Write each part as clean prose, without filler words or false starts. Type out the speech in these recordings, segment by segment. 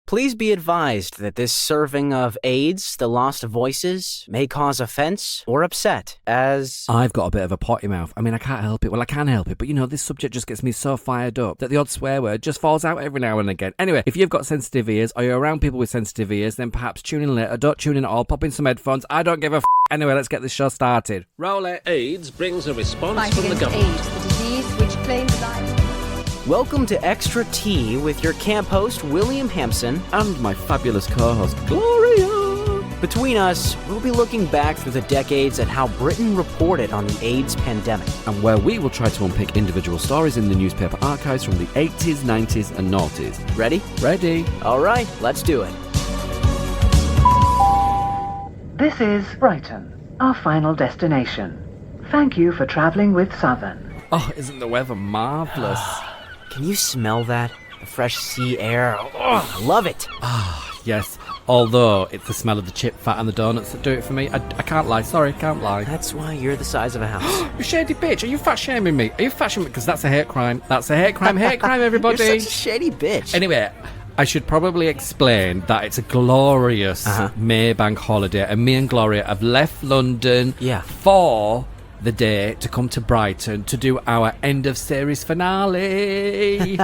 Please be advised that this serving of AIDS, the lost voices, may cause offense or upset, as... I've got a bit of a potty mouth. I mean, I can't help it. Well, I can help it, but this subject just gets me so fired up that the odd swear word just falls out every now and again. Anyway, if you've got sensitive ears, or you're around people with sensitive ears, then perhaps tune in later. Don't tune in at all. Pop in some headphones. I don't give a Anyway, let's get this show started. Roll it. AIDS brings a response Fight from the against government. AIDS, the disease which claims life. Welcome to Extra Tea with your camp host, William Hampson. And my fabulous co-host, Gloria. Between us, we'll be looking back through the decades at how Britain reported on the AIDS pandemic. And where we will try to unpick individual stories in the newspaper archives from the 80s, 90s and noughties. Ready? Ready. All right, let's do it. This is Brighton, our final destination. Thank you for travelling with Southern. Oh, isn't the weather marvellous? Can you smell that? The fresh sea air. Oh, I love it. Yes, although it's the smell of the chip fat and the donuts that do it for me. I can't lie, sorry, can't lie. That's why you're the size of a house. You shady bitch, are you fat shaming me? Are you fat shaming me? Because that's a hate crime. That's a hate crime, everybody. You're such a shady bitch. Anyway, I should probably explain that it's a glorious May bank holiday, and me and Gloria have left London for the day to come to Brighton to do our end of series finale.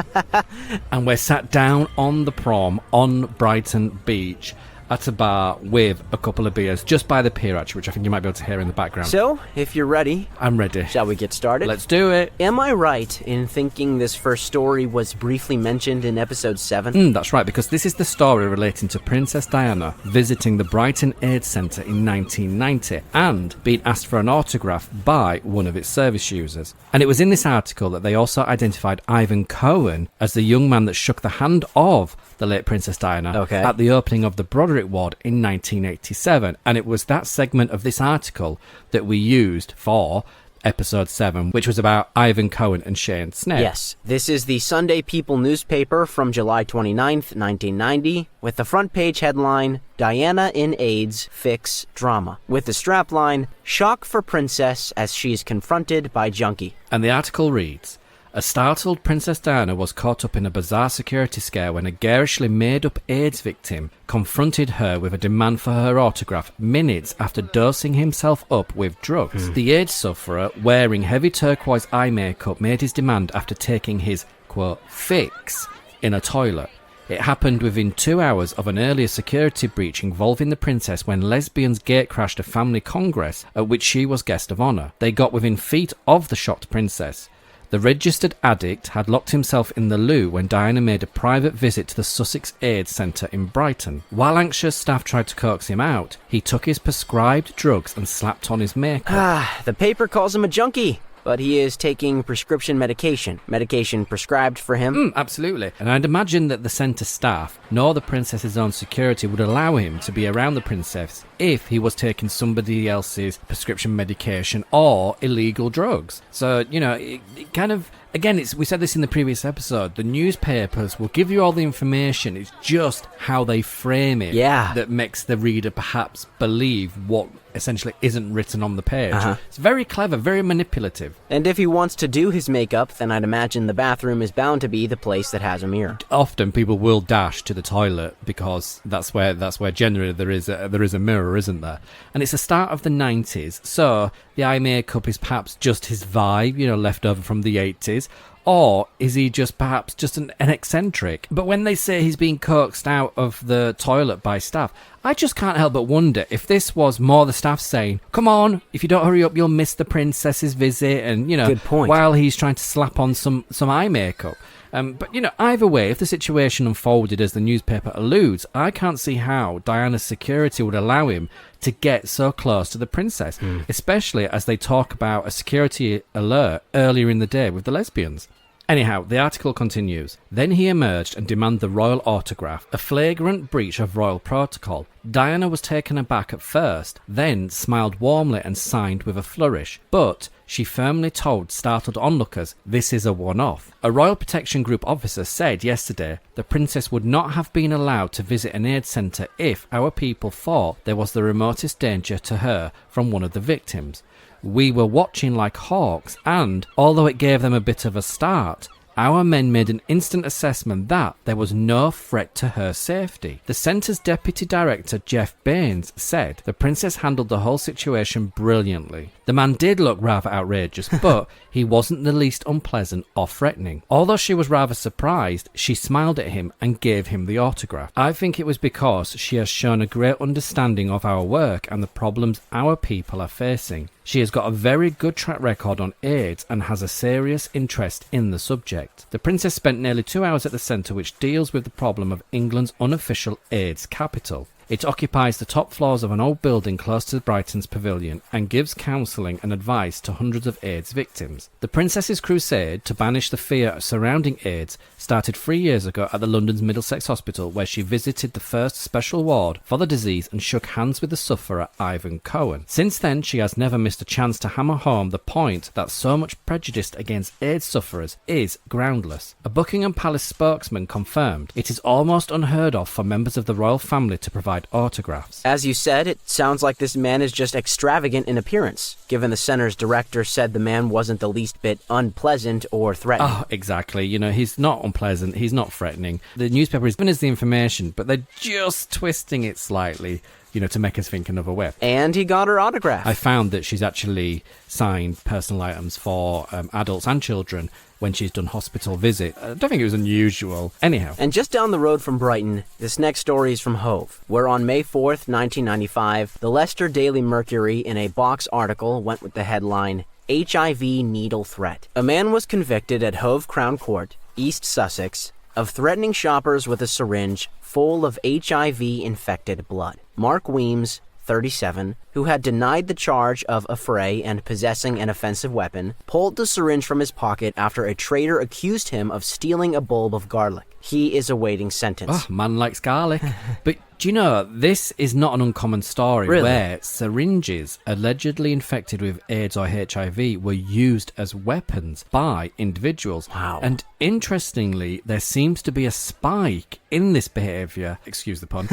And we're sat down on the prom on Brighton Beach at a bar with a couple of beers just by the pier, actually, which I think you might be able to hear in the background. So, if you're ready, I'm ready. Shall we get started? Let's do it. Am I right in thinking this first story was briefly mentioned in episode 7? That's right, because this is the story relating to Princess Dianna visiting the Brighton AIDS Centre in 1990 and being asked for an autograph by one of its service users. And it was in this article that they also identified Ivan Cohen as the young man that shook the hand of the late Princess Dianna at the opening of the Broderick Ward in 1987. And it was that segment of this article that we used for episode 7, which was about Ivan Cohen and Shane Snape. Yes, this is the Sunday People newspaper from July 29th, 1990, with the front page headline, Dianna in AIDS, Fix Drama, with the strapline, Shock for Princess as she's confronted by junkie. And the article reads, a startled Princess Dianna was caught up in a bizarre security scare when a garishly made-up AIDS victim confronted her with a demand for her autograph minutes after dosing himself up with drugs. The AIDS sufferer, wearing heavy turquoise eye makeup, made his demand after taking his, quote, fix in a toilet. It happened within 2 hours of an earlier security breach involving the princess when lesbians gatecrashed a family congress at which she was guest of honour. They got within feet of the shocked princess. The registered addict had locked himself in the loo when Dianna made a private visit to the Sussex AIDS Centre in Brighton. While anxious staff tried to coax him out, he took his prescribed drugs and slapped on his makeup. The paper calls him a junkie, but he is taking prescription medication prescribed for him. Absolutely. And I'd imagine that the centre staff, nor the princess's own security, would allow him to be around the princess if he was taking somebody else's prescription medication or illegal drugs. So, it kind of... Again, we said this in the previous episode, the newspapers will give you all the information, it's just how they frame it that makes the reader perhaps believe what essentially isn't written on the page. It's very clever, very manipulative. And if he wants to do his makeup, then I'd imagine the bathroom is bound to be the place that has a mirror. Often people will dash to the toilet because that's where generally there is a mirror, isn't there? And it's the start of the 90s, so the eye makeup is perhaps just his vibe, left over from the 80s. Or is he perhaps just an eccentric? But when they say he's being coaxed out of the toilet by staff, I just can't help but wonder if this was more the staff saying, come on, if you don't hurry up, you'll miss the princess's visit. And, Good point. While he's trying to slap on some eye makeup. But, either way, if the situation unfolded as the newspaper alludes, I can't see how Diana's security would allow him to get so close to the princess, especially as they talk about a security alert earlier in the day with the lesbians. Anyhow, the article continues. Then he emerged and demanded the royal autograph, a flagrant breach of royal protocol. Dianna was taken aback at first, then smiled warmly and signed with a flourish. But she firmly told startled onlookers this is a one-off. A Royal Protection Group officer said yesterday the princess would not have been allowed to visit an AIDS centre if our people thought there was the remotest danger to her from one of the victims. We were watching like hawks and, although it gave them a bit of a start, our men made an instant assessment that there was no threat to her safety. The centre's deputy director, Jeff Baines, said the princess handled the whole situation brilliantly. The man did look rather outrageous, but he wasn't the least unpleasant or threatening. Although she was rather surprised, she smiled at him and gave him the autograph. I think it was because she has shown a great understanding of our work and the problems our people are facing. She has got a very good track record on AIDS and has a serious interest in the subject. The princess spent nearly 2 hours at the centre, which deals with the problem of England's unofficial AIDS capital. It occupies the top floors of an old building close to Brighton's pavilion and gives counselling and advice to hundreds of AIDS victims. The Princess's crusade to banish the fear surrounding AIDS started 3 years ago at the London's Middlesex Hospital, where she visited the first special ward for the disease and shook hands with the sufferer Ivan Cohen. Since then, she has never missed a chance to hammer home the point that so much prejudice against AIDS sufferers is groundless. A Buckingham Palace spokesman confirmed it is almost unheard of for members of the royal family to provide autographs. As you said, it sounds like this man is just extravagant in appearance, given the center's director said the man wasn't the least bit unpleasant or threatening. Oh, exactly. You know, he's not unpleasant, he's not threatening. The newspaper is giving us the information, but they're just twisting it slightly, you know, to make us think another way. And he got her autograph. I found that she's actually signed personal items for adults and children when she's done hospital visit. I don't think it was unusual. Anyhow. And just down the road from Brighton, this next story is from Hove, where on May 4th, 1995, the Leicester Daily Mercury in a box article went with the headline, HIV Needle Threat. A man was convicted at Hove Crown Court, East Sussex, of threatening shoppers with a syringe full of HIV-infected blood. Mark Weems, 37, who had denied the charge of affray and possessing an offensive weapon, pulled the syringe from his pocket after a trader accused him of stealing a bulb of garlic. He is awaiting sentence. Oh, man likes garlic. But do you know, this is not an uncommon story where syringes allegedly infected with AIDS or HIV were used as weapons by individuals. Wow. And interestingly, there seems to be a spike in this behaviour, excuse the pun,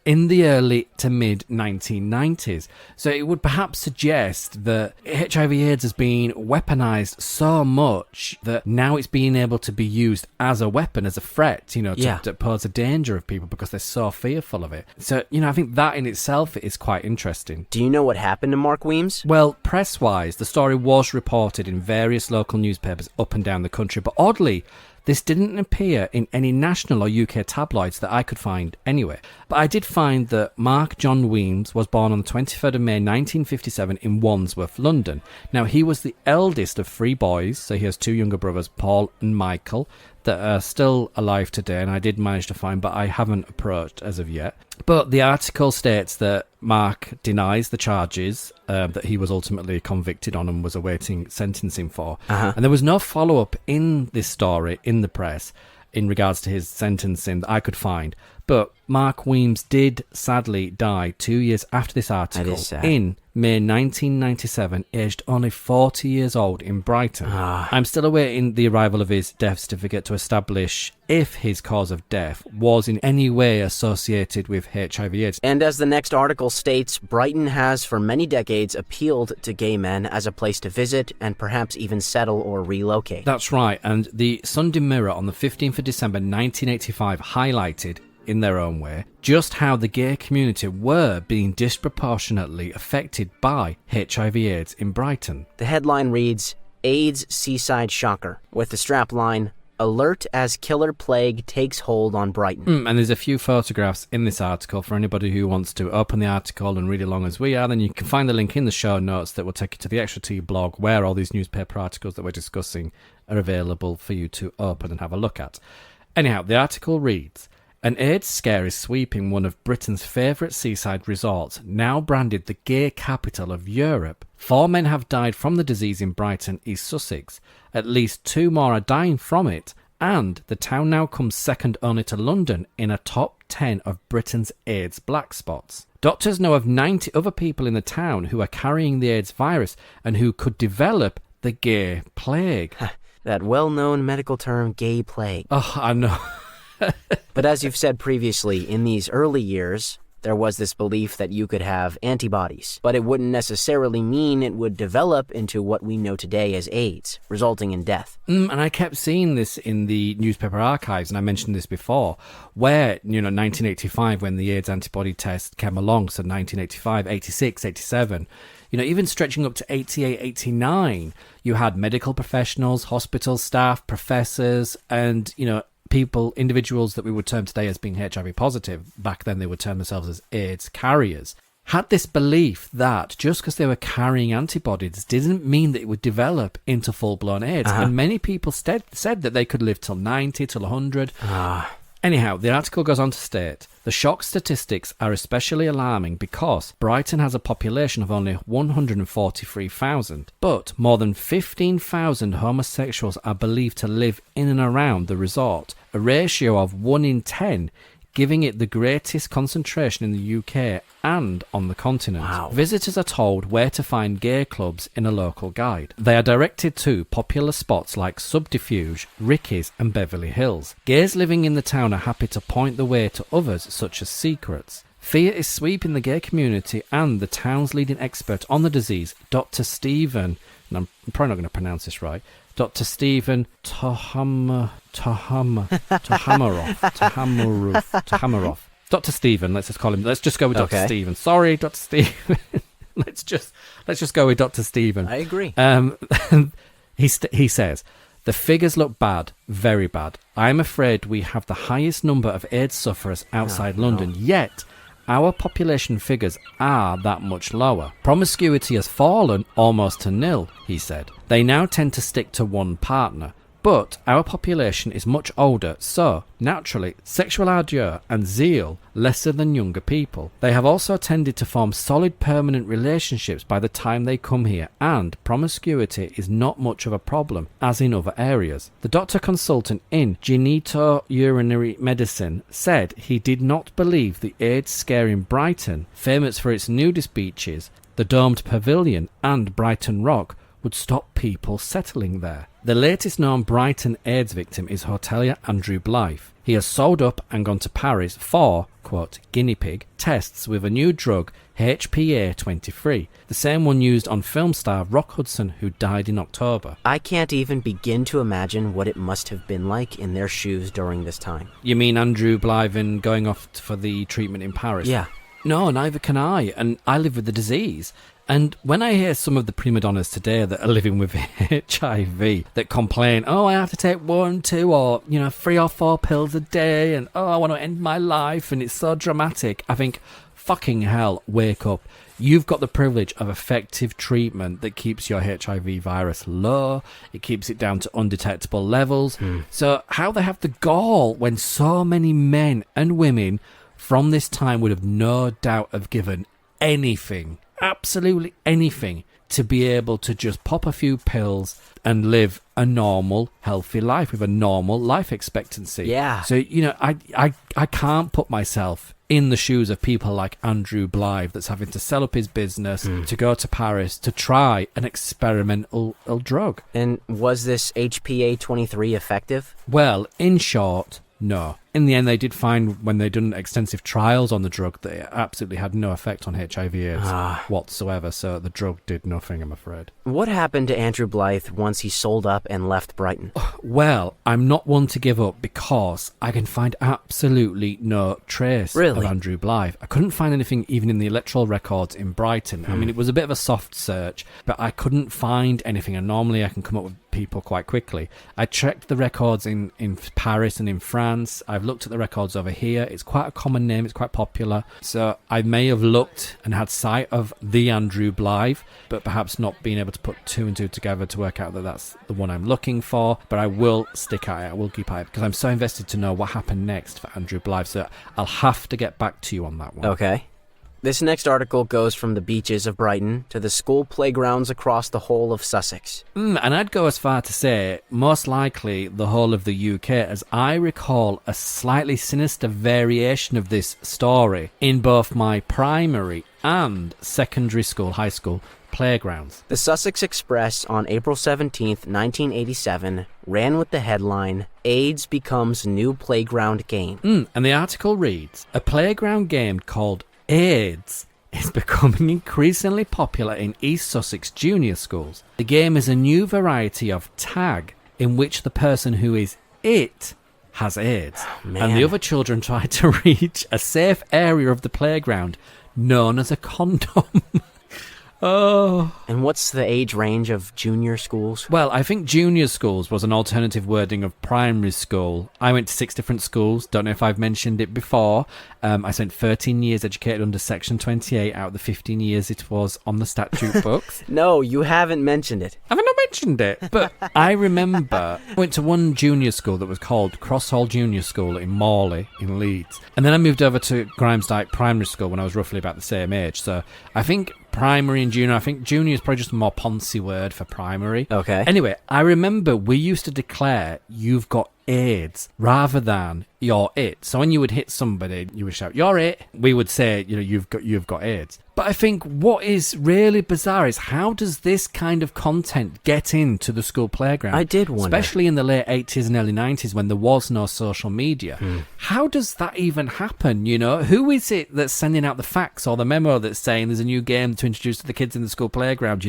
in the early to mid 1990s. So it would perhaps suggest that HIV/AIDS has been weaponised so much that now it's being able to be used as a weapon, as a threat, you know, to pose a danger of people because they're so fearful of it. So, you know, I think that in itself is quite interesting. Do you know what happened to Mark Weems? Well, press-wise, the story was reported in various local newspapers up and down the country, but oddly, this didn't appear in any national or UK tabloids that I could find anywhere. But I did find that Mark John Weems was born on the 23rd of May 1957 in Wandsworth, London. Now, he was the eldest of 3 boys, so he has 2 younger brothers, Paul and Michael, that are still alive today, and I did manage to find, but I haven't approached as of yet. But the article states that Mark denies the charges that he was ultimately convicted on and was awaiting sentencing for. And there was no follow-up in this story in the press in regards to his sentencing that I could find. But Mark Weems did sadly die 2 years after this article in May 1997, aged only 40 years old in Brighton. I'm still awaiting the arrival of his death certificate to establish if his cause of death was in any way associated with HIV/AIDS. And as the next article states, Brighton has for many decades appealed to gay men as a place to visit and perhaps even settle or relocate. That's right, and the Sunday Mirror on the 15th of December 1985 highlighted, in their own way, just how the gay community were being disproportionately affected by HIV/AIDS in Brighton. The headline reads, AIDS Seaside Shocker, with the strapline, Alert as Killer Plague Takes Hold on Brighton. And there's a few photographs in this article for anybody who wants to open the article and read along as we are. Then you can find the link in the show notes that will take you to the Extra Tea blog where all these newspaper articles that we're discussing are available for you to open and have a look at. Anyhow, the article reads, an AIDS scare is sweeping one of Britain's favourite seaside resorts, now branded the gay capital of Europe. 4 men have died from the disease in Brighton, East Sussex. At least 2 more are dying from it, and the town now comes second only to London in a top 10 of Britain's AIDS black spots. Doctors know of 90 other people in the town who are carrying the AIDS virus and who could develop the gay plague. That well-known medical term, gay plague. Oh, I know. But as you've said previously, in these early years, There was this belief that you could have antibodies, but it wouldn't necessarily mean it would develop into what we know today as AIDS, resulting in death. And I kept seeing this in the newspaper archives, and I mentioned this before, where, 1985, when the AIDS antibody test came along, so 1985, 86, 87, even stretching up to 88, 89, you had medical professionals, hospital staff, professors, and, individuals that we would term today as being HIV positive. Back then they would term themselves as AIDS carriers. Had this belief that just because they were carrying antibodies didn't mean that it would develop into full-blown AIDS. And many people said that they could live till 90, till 100. Anyhow, the article goes on to state, the shock statistics are especially alarming because Brighton has a population of only 143,000, but more than 15,000 homosexuals are believed to live in and around the resort, a ratio of 1 in 10, giving it the greatest concentration in the UK and on the continent. Wow. Visitors are told where to find gay clubs in a local guide. They are directed to popular spots like Subterfuge, Ricky's and Beverly Hills. Gays living in the town are happy to point the way to others such as Secrets. Fear is sweeping the gay community, and the town's leading expert on the disease, Dr. Stephen, and I'm probably not going to pronounce this right, Dr. Stephen Tohamaroff. Dr. Stephen, let's just call him. Let's just go with Dr. Stephen. Sorry, Dr. Stephen. let's just go with Dr. Stephen. I agree. He says, the figures look bad, very bad. I'm afraid we have the highest number of AIDS sufferers outside London, yet our population figures are that much lower. Promiscuity has fallen almost to nil, he said. They now tend to stick to one partner. But our population is much older, so, naturally, sexual ardour and zeal lesser than younger people. They have also tended to form solid permanent relationships by the time they come here, and promiscuity is not much of a problem, as in other areas. The doctor consultant in genitourinary medicine said he did not believe the AIDS scare in Brighton, famous for its nudist beaches, the domed pavilion and Brighton Rock, would stop people settling there. The latest known Brighton AIDS victim is hotelier Andrew Blythe. He has sold up and gone to Paris for, quote, guinea pig tests with a new drug, HPA-23, the same one used on film star Rock Hudson, who died in October. I can't even begin to imagine what it must have been like in their shoes during this time. You mean Andrew Blythe and going off for the treatment in Paris? Yeah. No, neither can I, and I live with the disease. And when I hear some of the prima donnas today that are living with HIV that complain, oh, I have to take 1, 2, or 3 or 4 pills a day, and oh, I want to end my life, and it's so dramatic, I think, fucking hell, wake up. You've got the privilege of effective treatment that keeps your HIV virus low. It keeps it down to undetectable levels. So how they have the gall when so many men and women from this time would have no doubt have given anything, absolutely anything, to be able to just pop a few pills and live a normal, healthy life with a normal life expectancy. Yeah. So, I can't put myself in the shoes of people like Andrew Blythe that's having to sell up his business to go to Paris to try an experimental drug. And was this HPA-23 effective? Well, in short, no. In the end, they did find, when they'd done extensive trials on the drug, that it absolutely had no effect on HIV/AIDS whatsoever, so the drug did nothing, I'm afraid. What happened to Andrew Blythe once he sold up and left Brighton? Well, I'm not one to give up because I can find absolutely no trace of Andrew Blythe. I couldn't find anything even in the electoral records in Brighton. I mean, it was a bit of a soft search, but I couldn't find anything, and normally I can come up with people quite quickly. I checked the records in Paris and in France. I've looked at the records over here. It's quite a common name. It's quite popular. So I may have looked and had sight of the Andrew Blythe, but perhaps not being able to put 2 and 2 together to work out that that's the one I'm looking for. But I will stick at it. I will keep at it because I'm so invested to know what happened next for Andrew Blythe. So I'll have to get back to you on that one. Okay. This next article goes from the beaches of Brighton to the school playgrounds across the whole of Sussex. And I'd go as far to say, most likely, the whole of the UK, as I recall a slightly sinister variation of this story in both my primary and secondary school, high school, playgrounds. The Sussex Express on April 17th, 1987, ran with the headline, AIDS becomes new playground game. And the article reads, a playground game called AIDS is becoming increasingly popular in East Sussex junior schools. The game is a new variety of tag in which the person who is it has AIDS, and the other children try to reach a safe area of the playground known as a condom. Oh. And what's the age range of junior schools? Well, I think junior schools was an alternative wording of primary school. I went to 6 different schools. Don't know if I've mentioned it before. I spent 13 years educated under Section 28 out of the 15 years it was on the statute books. No, you haven't mentioned it. Have I not mentioned it? But I remember I went to one junior school that was called Crosshall Junior School in Morley in Leeds. And then I moved over to Grimesdyke Primary School when I was roughly about the same age. So I think primary and junior, I think junior is probably just a more poncy word for primary. Okay. Anyway, I remember we used to declare you've got AIDS rather than you're it. So when you would hit somebody, you would shout, you're it. We would say, you've got AIDS. But I think what is really bizarre is how does this kind of content get into the school playground? I did wonder. Especially in the late 80s and early 90s when there was no social media. How does that even happen, Who is it that's sending out the fax or the memo that's saying there's a new game to introduce to the kids in the school playground,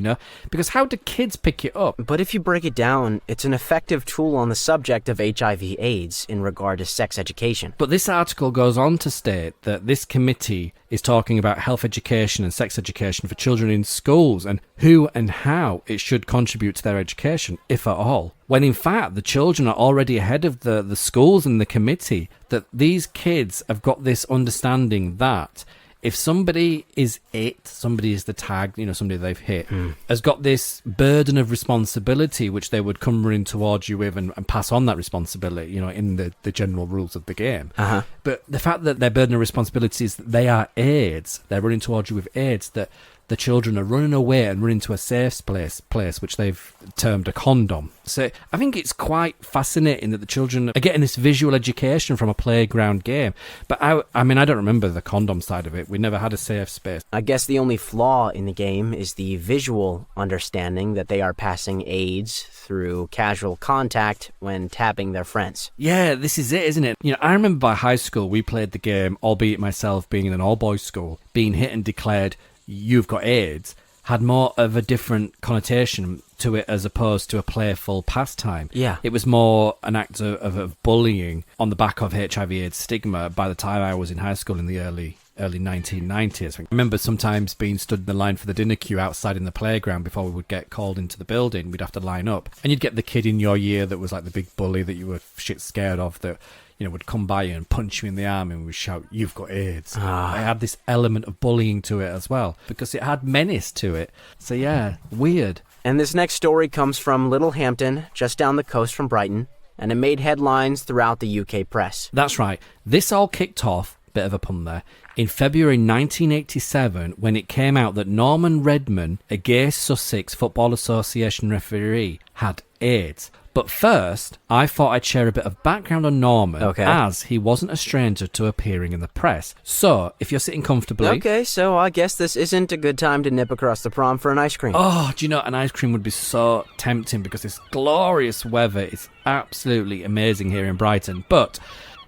Because how do kids pick it up? But if you break it down, it's an effective tool on the subject of HIV/AIDS in regard to sex education. But this article goes on to state that this committee is talking about health education and sex education for children in schools and who and how it should contribute to their education, if at all. When in fact, the children are already ahead of the schools and the committee, that these kids have got this understanding that if somebody is it, somebody is the tag, somebody they've hit, has got this burden of responsibility which they would come running towards you with and pass on that responsibility, in the general rules of the game. But the fact that their burden of responsibility is that they are AIDS, they're running towards you with AIDS, that the children are running away and running to a safe place which they've termed a condom. So I think it's quite fascinating that the children are getting this visual education from a playground game. But I mean, I don't remember the condom side of it. We never had a safe space. I guess the only flaw in the game is the visual understanding that they are passing AIDS through casual contact when tapping their friends. Yeah, this is it, isn't it? I remember by high school we played the game, albeit myself being in an all-boys school, being hit and declared you've got AIDS had more of a different connotation to it as opposed to a playful pastime. Yeah. It was more an act of bullying on the back of HIV/AIDS stigma by the time I was in high school in the early 1990s. I remember sometimes being stood in the line for the dinner queue outside in the playground before we would get called into the building. We'd have to line up. And you'd get the kid in your year that was like the big bully that you were shit scared of that would come by you and punch you in the arm and would shout, you've got AIDS. It had this element of bullying to it as well, because it had menace to it. So yeah, weird. And this next story comes from Littlehampton, just down the coast from Brighton, and it made headlines throughout the UK press. That's right. This all kicked off, bit of a pun there, in February 1987 when it came out that Norman Redman, a gay Sussex Football Association referee, had AIDS. But first, I thought I'd share a bit of background on Norman, as he wasn't a stranger to appearing in the press. So, if you're sitting comfortably... Okay, so I guess this isn't a good time to nip across the prom for an ice cream. Oh, do you know, an ice cream would be so tempting because this glorious weather is absolutely amazing here in Brighton. But...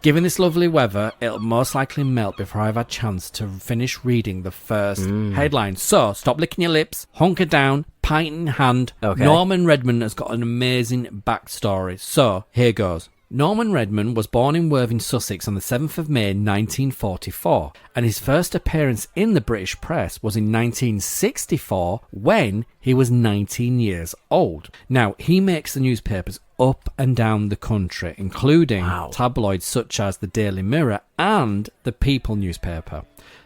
given this lovely weather, it'll most likely melt before I've had a chance to finish reading the first headline. So, stop licking your lips, hunker down, pint in hand. Norman Redman has got an amazing backstory. So, here goes. Norman Redman was born in Worthing, Sussex on the 7th of May 1944, and his first appearance in the British press was in 1964 when he was 19 years old. Now, he makes the newspapers up and down the country, including tabloids such as the Daily Mirror and the People newspaper,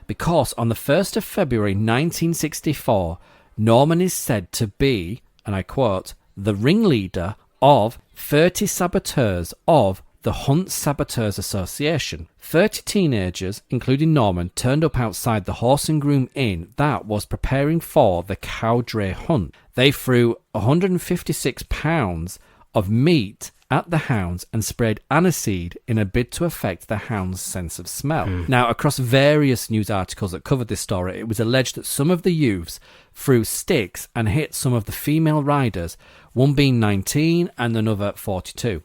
because on the 1st of February 1964, Norman is said to be, and I quote, the ringleader of 30 saboteurs of the Hunt Saboteurs Association. 30 teenagers, including Norman, turned up outside the Horse and Groom Inn that was preparing for the Cowdray Hunt. They threw 156 pounds of meat at the hounds and sprayed aniseed in a bid to affect the hounds' sense of smell. Now, across various news articles that covered this story, it was alleged that some of the youths threw sticks and hit some of the female riders, one being 19 and another 42.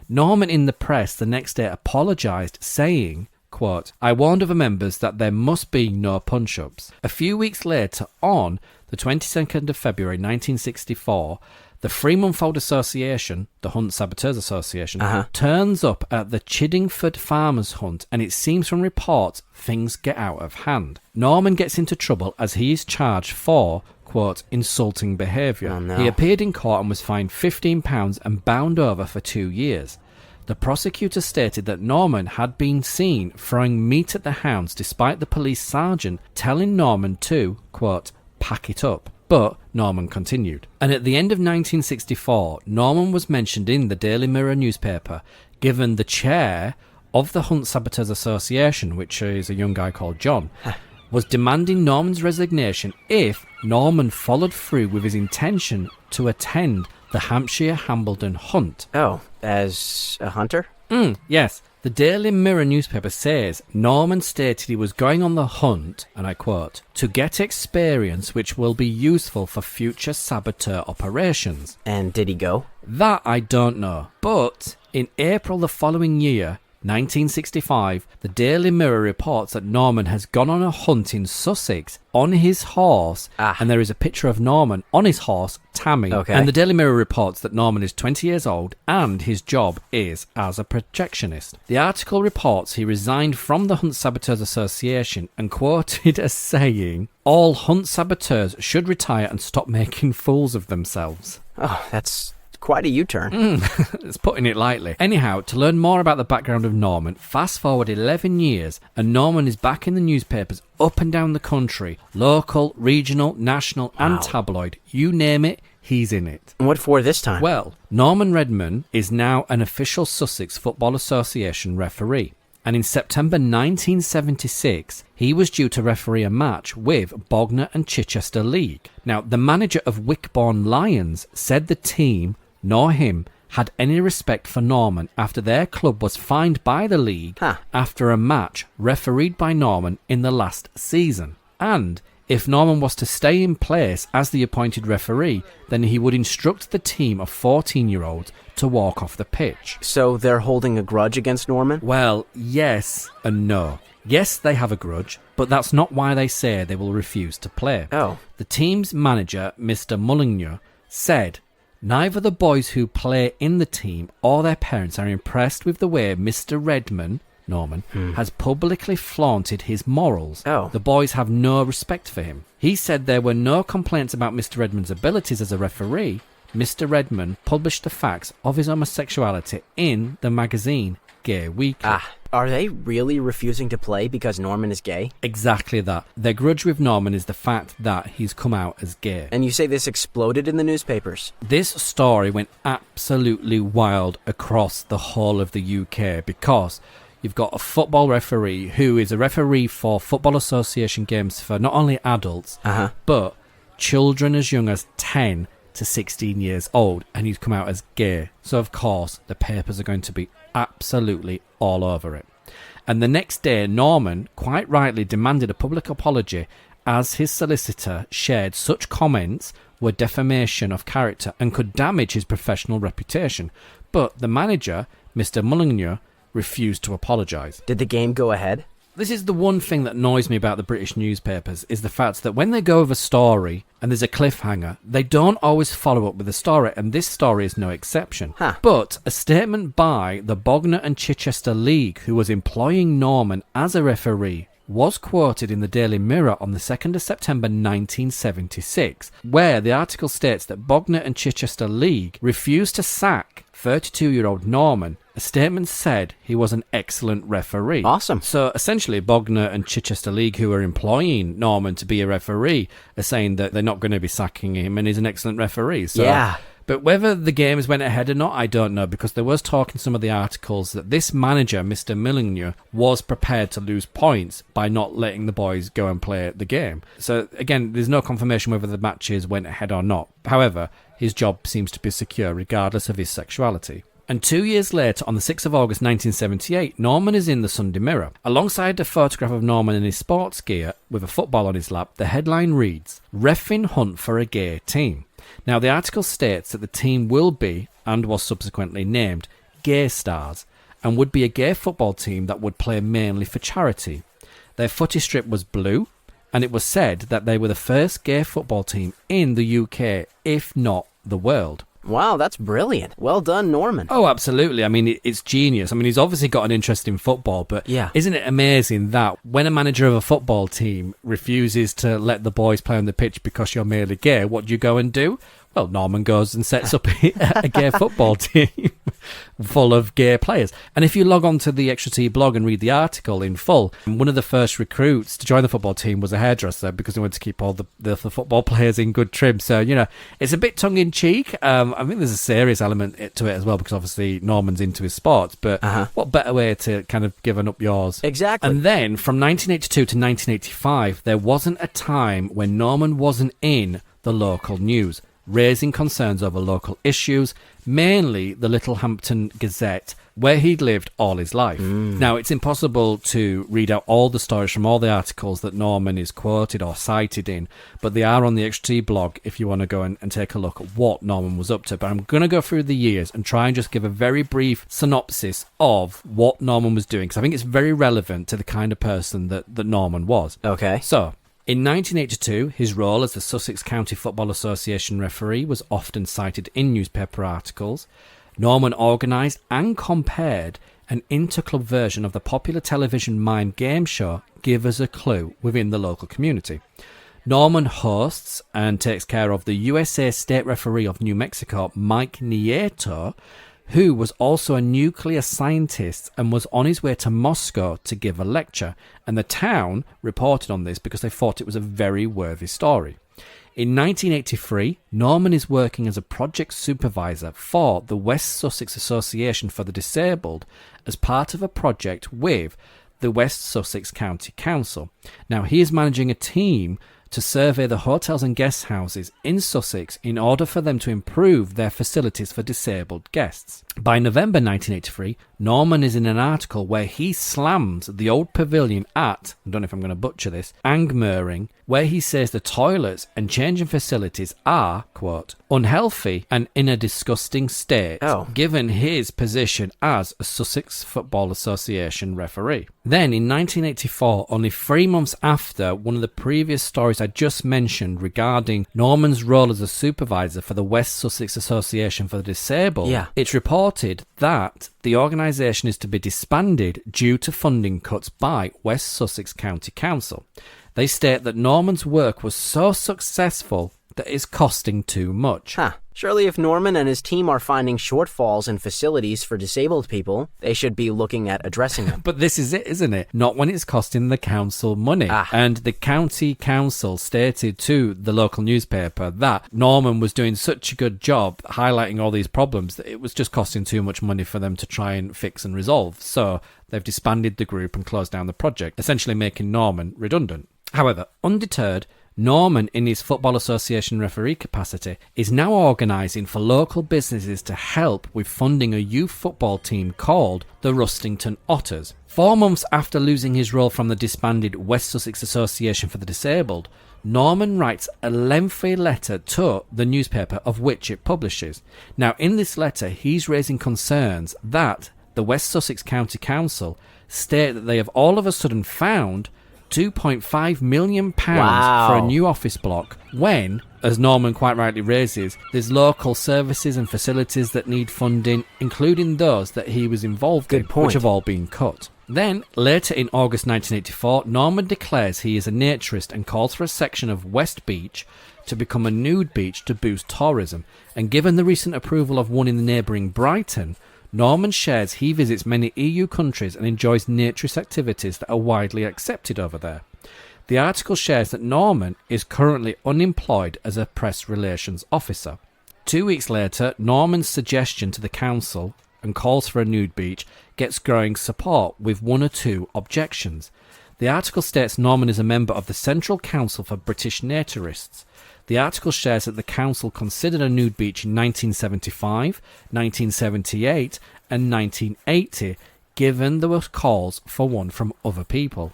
Norman in the press the next day apologised, saying, quote, "I warned other members that there must be no punch-ups." A few weeks later, on the 22nd of February 1964, the 3-month-old association, the Hunt Saboteurs Association, turns up at the Chiddingford Farmers Hunt, and it seems from reports things get out of hand. Norman gets into trouble as he is charged for, quote, "insulting behaviour." Oh, no. He appeared in court and was fined £15 and bound over for 2 years. The prosecutor stated that Norman had been seen throwing meat at the hounds despite the police sergeant telling Norman to, quote, "pack it up." But Norman continued. And at the end of 1964, Norman was mentioned in the Daily Mirror newspaper, given the chair of the Hunt Saboteurs Association, which is a young guy called John, was demanding Norman's resignation if Norman followed through with his intention to attend the Hampshire Hambledon Hunt. Oh, as a hunter? Yes. The Daily Mirror newspaper says Norman stated he was going on the hunt, and I quote, "to get experience which will be useful for future saboteur operations." And did he go? That I don't know. But in April the following year, 1965, the Daily Mirror reports that Norman has gone on a hunt in Sussex on his horse, and there is a picture of Norman on his horse, Tammy. Okay. And the Daily Mirror reports that Norman is 20 years old and his job is as a projectionist. The article reports he resigned from the Hunt Saboteurs Association and quoted as saying, "All hunt saboteurs should retire and stop making fools of themselves." Oh, that's quite a U-turn. It's putting it lightly. Anyhow, to learn more about the background of Norman, fast forward 11 years and Norman is back in the newspapers up and down the country. Local, regional, national and tabloid. You name it, he's in it. And what for this time? Well, Norman Redman is now an official Sussex Football Association referee. And in September 1976, he was due to referee a match with Bognor and Chichester League. Now, the manager of Wickbourne Lions said the team, nor him, had any respect for Norman after their club was fined by the league after a match refereed by Norman in the last season. And if Norman was to stay in place as the appointed referee, then he would instruct the team of 14-year-olds to walk off the pitch. So they're holding a grudge against Norman? Well, yes and no. Yes, they have a grudge, but that's not why they say they will refuse to play. Oh. The team's manager, Mr. Mullinger, said, "Neither the boys who play in the team or their parents are impressed with the way Mr. Redman, Norman, has publicly flaunted his morals. Oh. The boys have no respect for him." He said there were no complaints about Mr. Redman's abilities as a referee. Mr. Redman published the facts of his homosexuality in the magazine Gay Weekly. Are they really refusing to play because Norman is gay? Exactly that. Their grudge with Norman is the fact that he's come out as gay. And you say this exploded in the newspapers? This story went absolutely wild across the whole of the UK because you've got a football referee who is a referee for Football Association games for not only adults, but children as young as 10 to 16 years old, and he's come out as gay. So, of course, the papers are going to be absolutely all over it. And the next day, Norman quite rightly demanded a public apology as his solicitor shared such comments were defamation of character and could damage his professional reputation. But the manager, Mr. Mullinger, refused to apologise. Did the game go ahead? This is the one thing that annoys me about the British newspapers, is the fact that when they go with a story and there's a cliffhanger, they don't always follow up with the story, and this story is no exception. But a statement by the Bognor and Chichester League, who was employing Norman as a referee, was quoted in the Daily Mirror on the 2nd of September 1976, where the article states that Bognor and Chichester League refused to sack 32-year-old Norman. A statement said he was an excellent referee. Awesome. So essentially, Bognor and Chichester League, who are employing Norman to be a referee, are saying that they're not going to be sacking him and he's an excellent referee. So, yeah. But whether the games went ahead or not, I don't know, because there was talk in some of the articles that this manager, Mr. Mullinger, was prepared to lose points by not letting the boys go and play the game. So again, there's no confirmation whether the matches went ahead or not. However, his job seems to be secure regardless of his sexuality. And 2 years later, on the 6th of August 1978, Norman is in the Sunday Mirror. Alongside a photograph of Norman in his sports gear with a football on his lap, the headline reads, "Reffin Hunt for a Gay Team." Now, the article states that the team will be, and was subsequently named, Gay Stars, and would be a gay football team that would play mainly for charity. Their footy strip was blue, and it was said that they were the first gay football team in the UK, if not the world. Wow, that's brilliant. Well done, Norman. Oh, absolutely. I mean, it's genius. I mean, he's obviously got an interest in football, but isn't it amazing that when a manager of a football team refuses to let the boys play on the pitch because you're merely gay, what do you go and do? Well, Norman goes and sets up a gay football team full of gay players. And if you log on to the Extra T blog and read the article in full, one of the first recruits to join the football team was a hairdresser because they wanted to keep all the football players in good trim. So, you know, it's a bit tongue-in-cheek. I think there's a serious element to it as well because obviously Norman's into his sports. But what better way to kind of give up yours? Exactly. And then from 1982 to 1985, there wasn't a time when Norman wasn't in the local news, raising concerns over local issues, mainly the Littlehampton Gazette, where he'd lived all his life. Now, it's impossible to read out all the stories from all the articles that Norman is quoted or cited in, but they are on the XT blog if you want to go and take a look at what Norman was up to. But I'm going to go through the years and try and just give a very brief synopsis of what Norman was doing, because I think it's very relevant to the kind of person that Norman was. Okay. So, in 1982, his role as the Sussex County Football Association referee was often cited in newspaper articles. Norman organised and compared an interclub version of the popular television mime game show Give Us a Clue within the local community. Norman hosts and takes care of the USA State Referee of New Mexico, Mike Nieto, who was also a nuclear scientist and was on his way to Moscow to give a lecture, and the town reported on this because they thought it was a very worthy story. In 1983, Norman is working as a project supervisor for the West Sussex Association for the Disabled as part of a project with the West Sussex County Council. Now, he is managing a team to survey the hotels and guest houses in Sussex in order for them to improve their facilities for disabled guests. By November 1983, Norman is in an article where he slams the old pavilion at, I don't know if I'm going to butcher this, Angmering, where he says the toilets and changing facilities are, quote, unhealthy and in a disgusting state, given his position as a Sussex Football Association referee. Then in 1984, only 3 months after one of the previous stories I just mentioned regarding Norman's role as a supervisor for the West Sussex Association for the Disabled, it's reported that the organisation is to be disbanded due to funding cuts by West Sussex County Council. They state that Norman's work was so successful that it's costing too much. Surely if Norman and his team are finding shortfalls in facilities for disabled people, they should be looking at addressing them. But this is it, isn't it? Not when it's costing the council money. And the county council stated to the local newspaper that Norman was doing such a good job highlighting all these problems that it was just costing too much money for them to try and fix and resolve. So they've disbanded the group and closed down the project, essentially making Norman redundant. However, undeterred, Norman, in his Football Association referee capacity, is now organising for local businesses to help with funding a youth football team called the Rustington Otters. 4 months after losing his role from the disbanded West Sussex Association for the Disabled, Norman writes a lengthy letter to the newspaper of which it publishes. Now, in this letter, he's raising concerns that the West Sussex County Council state that they have all of a sudden found £2.5 million for a new office block when, as Norman quite rightly raises, there's local services and facilities that need funding, including those that he was involved in, which have all been cut. Then, later in August 1984, Norman declares he is a naturist and calls for a section of West Beach to become a nude beach to boost tourism. And given the recent approval of one in the neighbouring Brighton, Norman shares he visits many EU countries and enjoys naturist activities that are widely accepted over there. The article shares that Norman is currently unemployed as a press relations officer. 2 weeks later, Norman's suggestion to the council and calls for a nude beach gets growing support with 1 or 2 objections. The article states Norman is a member of the Central Council for British Naturists. The article shares that the council considered a nude beach in 1975, 1978 and 1980, given there were calls for one from other people.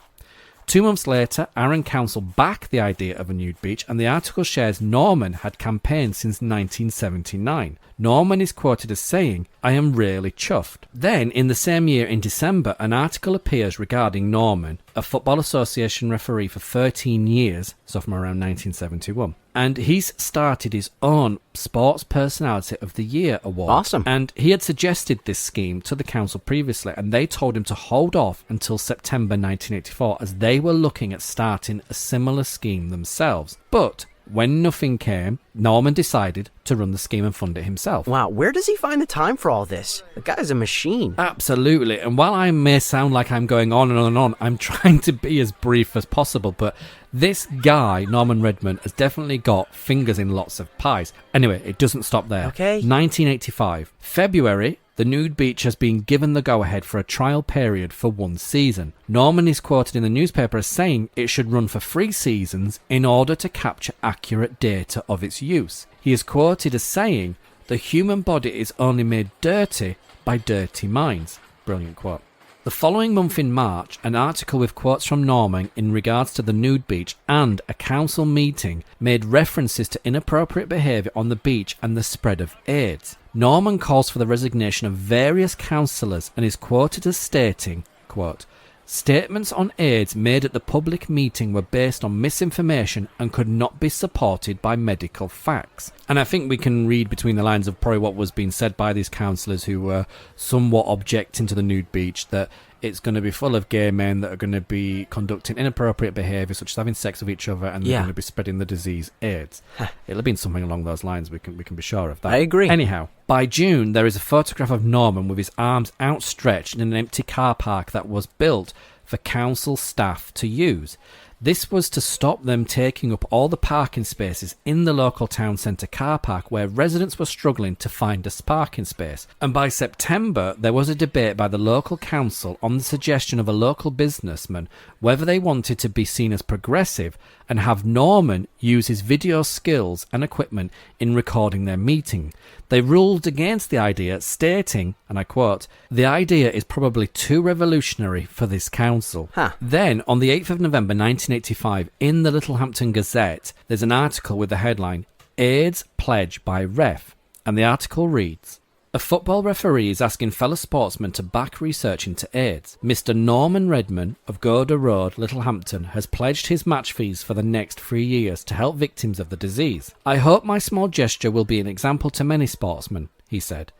2 months later, Arran Council backed the idea of a nude beach, and the article shares Norman had campaigned since 1979. Norman is quoted as saying, "I am really chuffed." Then, in the same year, in December, an article appears regarding Norman, a Football Association referee for 13 years, so from around 1971. And he's started his own Sports Personality of the Year award. Awesome. And he had suggested this scheme to the council previously, and they told him to hold off until September 1984, as they were looking at starting a similar scheme themselves. But when nothing came, Norman decided to run the scheme and fund it himself. Wow, where does he find the time for all this? The guy's a machine. Absolutely. And while I may sound like I'm going on and on and on, I'm trying to be as brief as possible. But this guy, Norman Redman, has definitely got fingers in lots of pies. Anyway, it doesn't stop there. Okay. 1985. February. The nude beach has been given the go-ahead for a trial period for 1 season. Norman is quoted in the newspaper as saying it should run for 3 seasons in order to capture accurate data of its use. He is quoted as saying, "The human body is only made dirty by dirty minds." Brilliant quote. The following month in March, an article with quotes from Norman in regards to the nude beach and a council meeting made references to inappropriate behaviour on the beach and the spread of AIDS. Norman calls for the resignation of various councillors and is quoted as stating, quote, "Statements on AIDS made at the public meeting were based on misinformation and could not be supported by medical facts." And I think we can read between the lines of probably what was being said by these councillors who were somewhat objecting to the nude beach, that it's going to be full of gay men that are going to be conducting inappropriate behaviour, such as having sex with each other, and they're going to be spreading the disease AIDS. It'll have been something along those lines, we can be sure of that. I agree. Anyhow, by June, there is a photograph of Norman with his arms outstretched in an empty car park that was built for council staff to use. This was to stop them taking up all the parking spaces in the local town centre car park where residents were struggling to find a parking space. And by September, there was a debate by the local council on the suggestion of a local businessman whether they wanted to be seen as progressive and have Norman use his video skills and equipment in recording their meeting. They ruled against the idea, stating, and I quote, "The idea is probably too revolutionary for this council." Then, on the 8th of November 1985, in the Littlehampton Gazette, there's an article with the headline, "AIDS Pledge by Ref," and the article reads, "A football referee is asking fellow sportsmen to back research into AIDS. Mr. Norman Redman of Goda Road, Littlehampton, has pledged his match fees for the next 3 years to help victims of the disease. I hope my small gesture will be an example to many sportsmen," he said.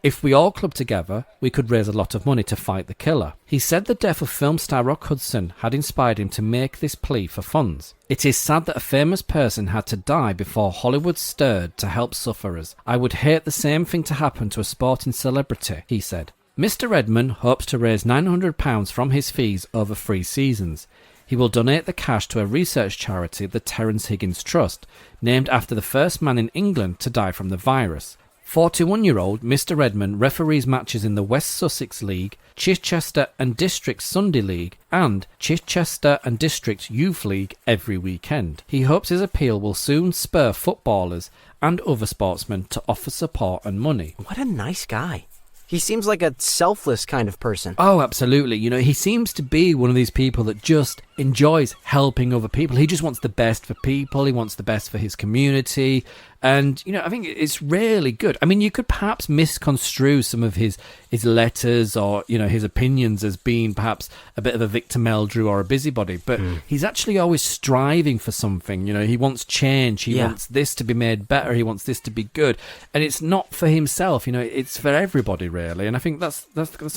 "If we all club together, we could raise a lot of money to fight the killer." He said the death of film star Rock Hudson had inspired him to make this plea for funds. "It is sad that a famous person had to die before Hollywood stirred to help sufferers. I would hate the same thing to happen to a sporting celebrity," he said. Mr. Redman hopes to raise £900 from his fees over 3 seasons. He will donate the cash to a research charity, the Terence Higgins Trust, named after the first man in England to die from the virus. 41-year-old Mr. Redman referees matches in the West Sussex League, Chichester and District Sunday League, and Chichester and District Youth League every weekend. He hopes his appeal will soon spur footballers and other sportsmen to offer support and money. What a nice guy. He seems like a selfless kind of person. Oh, absolutely. You know, he seems to be one of these people that just enjoys helping other people. He just wants the best for people. He wants the best for his community. And, you know, I think it's really good. I mean, you could perhaps misconstrue some of his letters or, you know, his opinions as being perhaps a bit of a Victor Meldrew or a busybody. But he's actually always striving for something. You know, he wants change. He wants this to be made better. He wants this to be good. And it's not for himself. You know, it's for everybody, really. And I think that's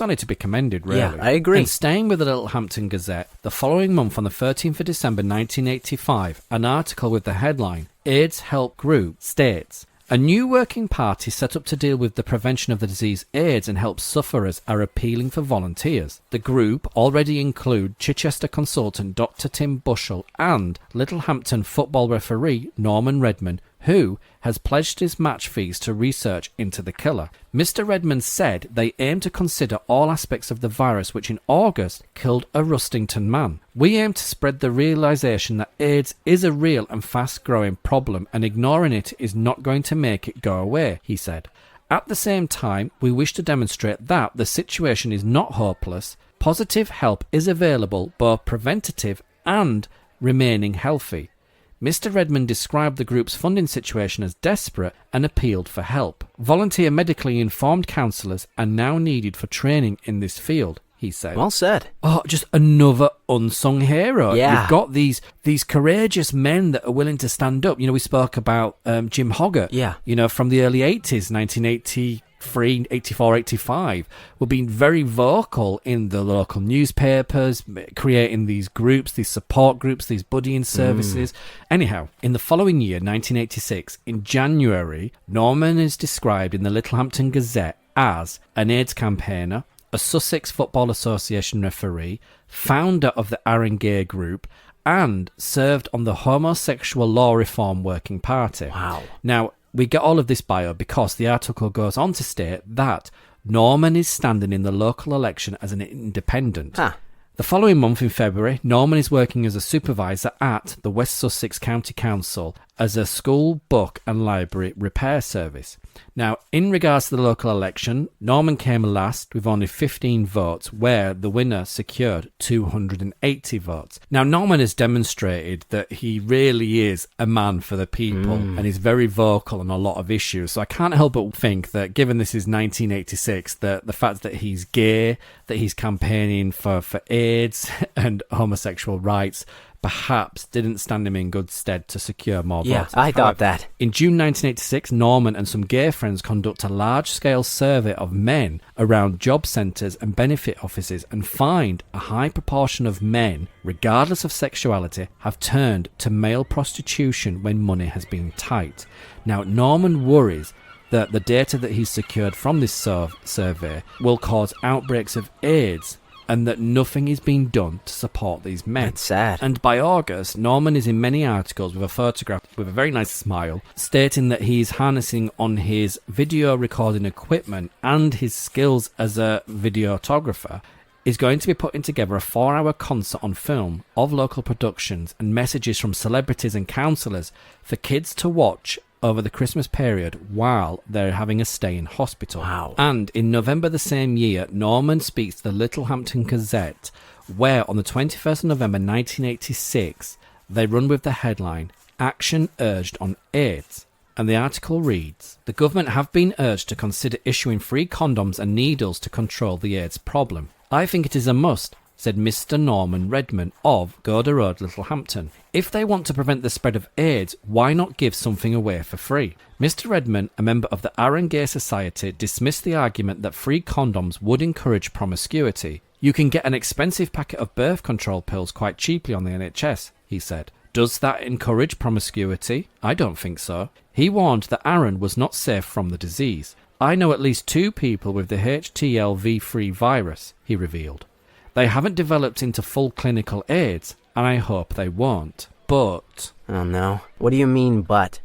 only to be commended, really. Yeah, I agree. And staying with the Littlehampton Gazette, the following month on the 13th of December 1985, an article with the headline, AIDS Help Group, states, "A new working party set up to deal with the prevention of the disease AIDS and help sufferers are appealing for volunteers. The group already include Chichester consultant Dr. Tim Bushell and Littlehampton football referee Norman Redman, who has pledged his match fees to research into the killer. Mr. Redman said they aim to consider all aspects of the virus which in August killed a Rustington man. We aim to spread the realisation that AIDS is a real and fast-growing problem and ignoring it is not going to make it go away," he said. "At the same time, we wish to demonstrate that the situation is not hopeless. Positive help is available, both preventative and remaining healthy. Mr. Redman described the group's funding situation as desperate and appealed for help. Volunteer medically informed counsellors are now needed for training in this field, he said. Well said. Oh, just another unsung hero. Yeah. You've got these courageous men that are willing to stand up. We spoke about Jim Hoggart, from the early 80s, 1983, 84, 85, were being very vocal in the local newspapers, creating these groups, these support groups, these buddying services. Anyhow, in the following year, 1986, in January, Norman is described in the Littlehampton Gazette as an AIDS campaigner, a Sussex Football Association referee, founder of the Aaron Gay Group, and served on the Homosexual Law Reform Working Party. Wow. Now, we get all of this bio because the article goes on to state that Norman is standing in the local election as an independent. The following month in February, Norman is working as a supervisor at the West Sussex County Council as a school, book and library repair service. Now, in regards to the local election, Norman came last with only 15 votes, where the winner secured 280 votes. Now, Norman has demonstrated that he really is a man for the people and is very vocal on a lot of issues. So I can't help but think that, given this is 1986, that the fact that he's gay, that he's campaigning for AIDS and homosexual rights, perhaps didn't stand him in good stead to secure more votes. I thought that. In June 1986, Norman and some gay friends conduct a large-scale survey of men around job centres and benefit offices and find a high proportion of men, regardless of sexuality, have turned to male prostitution when money has been tight. Now, Norman worries that the data that he's secured from this survey will cause outbreaks of AIDS, and that nothing is being done to support these men. That's sad. And by August, Norman is in many articles with a photograph with a very nice smile, stating that he's harnessing on his video recording equipment and his skills as a videographer, is going to be putting together a 4-hour concert on film of local productions and messages from celebrities and counsellors for kids to watch over the Christmas period while they're having a stay in hospital. Wow. And in November the same year, Norman speaks to the Littlehampton Gazette, where on the 21st of November 1986, they run with the headline, "Action Urged on AIDS." And the article reads, "The government have been urged to consider issuing free condoms and needles to control the AIDS problem. I think it is a must," said Mr. Norman Redman of Gouda Road, Littlehampton. "If they want to prevent the spread of AIDS, why not give something away for free?" Mr. Redman, a member of the Aaron Gay Society, dismissed the argument that free condoms would encourage promiscuity. "You can get an expensive packet of birth control pills quite cheaply on the NHS," he said. "Does that encourage promiscuity? I don't think so." He warned that Aaron was not safe from the disease. "I know at least 2 people with the HTLV-free virus," he revealed. "They haven't developed into full clinical AIDS, and I hope they won't. But..." Oh no. What do you mean, but?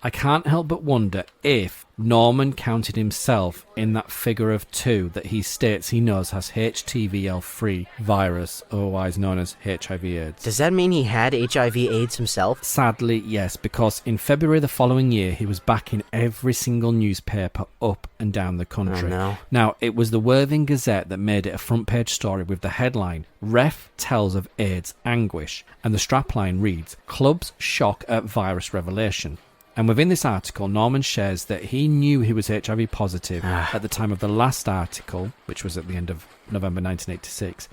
I can't help but wonder if Norman counted himself in that figure of 2 that he states he knows has HTVL-free virus, otherwise known as HIV-AIDS. Does that mean he had HIV-AIDS himself? Sadly, yes, because in February the following year, he was back in every single newspaper up and down the country. Oh, no. Now, it was the Worthing Gazette that made it a front-page story with the headline, "Ref Tells of AIDS Anguish," and the strapline reads, "Clubs Shock at Virus Revelation." And within this article, Norman shares that he knew he was HIV positive at the time of the last article, which was at the end of November 1986,